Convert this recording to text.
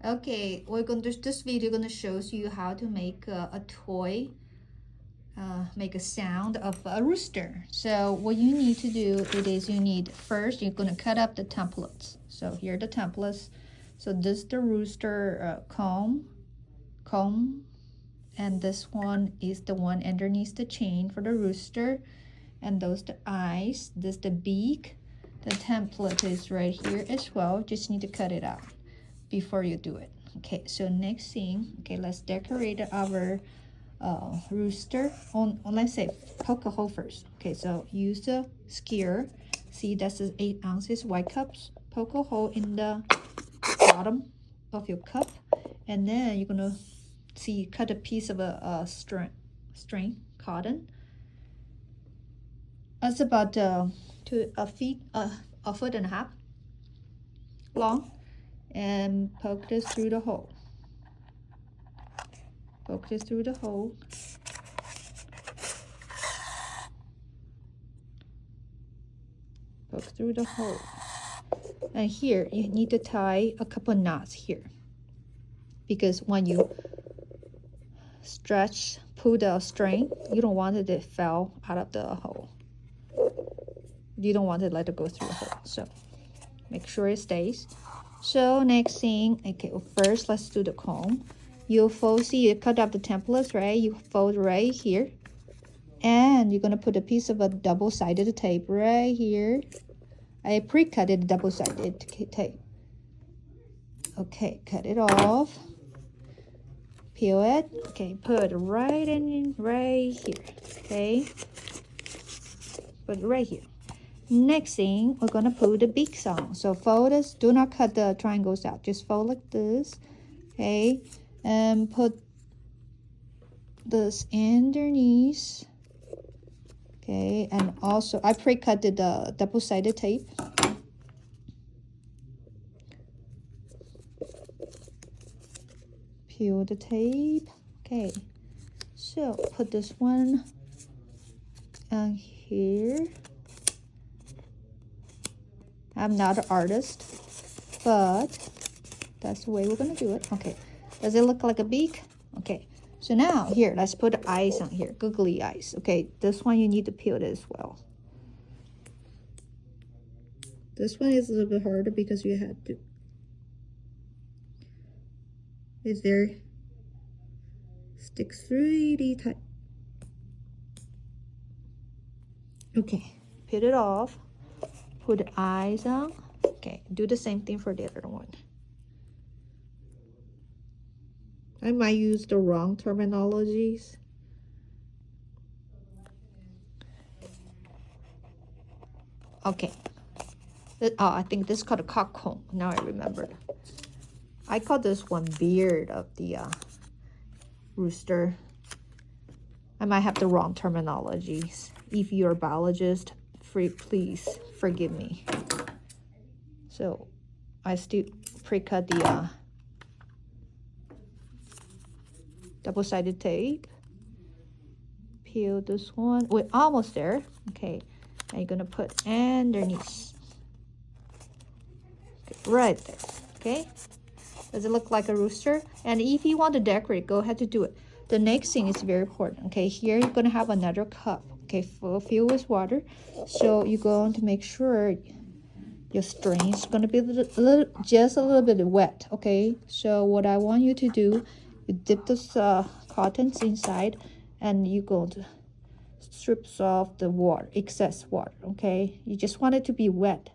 Okay, this video gonna shows you how to make a toy, make a sound of a rooster. So what you need to do is you need first you're gonna cut up the templates. So here are the templates. So this is the rooster comb, and this one is the one underneath the chain for the rooster, and those the eyes. This the beak. The template is right here as well. Just need to cut it out before you do it. Okay, so next thing, okay, let's decorate our rooster on let's say poke a hole first. Okay, so use the skewer. See, that's 8 ounces white cups. Poke a hole in the bottom of your cup, and then you're gonna see cut a piece of a string cotton. That's about a foot and a half long, and poke this through the hole. Poke this through the hole. Poke through the hole. And here you need to tie a couple knots here, because when you pull the string, you don't want it to fall out of the hole. You don't want to let it go through the hole, so make sure it stays. So next thing, okay, well, first let's do the comb. You fold, see you cut up the templates, right? You fold right here, and you're gonna put a piece of a double-sided tape right here. I pre-cutted double-sided tape. Okay, cut it off. Peel it. Okay, put it right here. Okay, put it right here. Next thing, we're gonna put the beaks on. So fold this. Do not cut the triangles out. Just fold like this. Okay, and put this underneath. Okay, and also I pre-cut the double-sided tape. Peel the tape. Okay, so put this one on here. I'm not an artist, but that's the way we're gonna do it. Okay, does it look like a beak? Okay, so now here, let's put the eyes on here, googly eyes. Okay, this one you need to peel it as well. This one is a little bit harder because you have to. Is there sticks really tight. Okay, peel it off. Put the eyes on. Okay, do the same thing for the other one. I might use the wrong terminologies. Okay. Oh, I think this is called a cock comb. Now I remember. I call this one beard of the rooster. I might have the wrong terminologies. If you're a biologist, please forgive me. So I still pre-cut the double-sided tape. Peel this one. We're almost there. Okay, now you're gonna put underneath. Okay, right there. Okay, does it look like a rooster? And if you want to decorate, go ahead to do it. The next thing is very important. Okay, here you're gonna have another cup. Okay, fill with water. So you're going to make sure your string is gonna be just a little bit wet. Okay, so what I want you to do, you dip this cottons inside, and you're going to strip off the water, excess water. Okay, you just want it to be wet.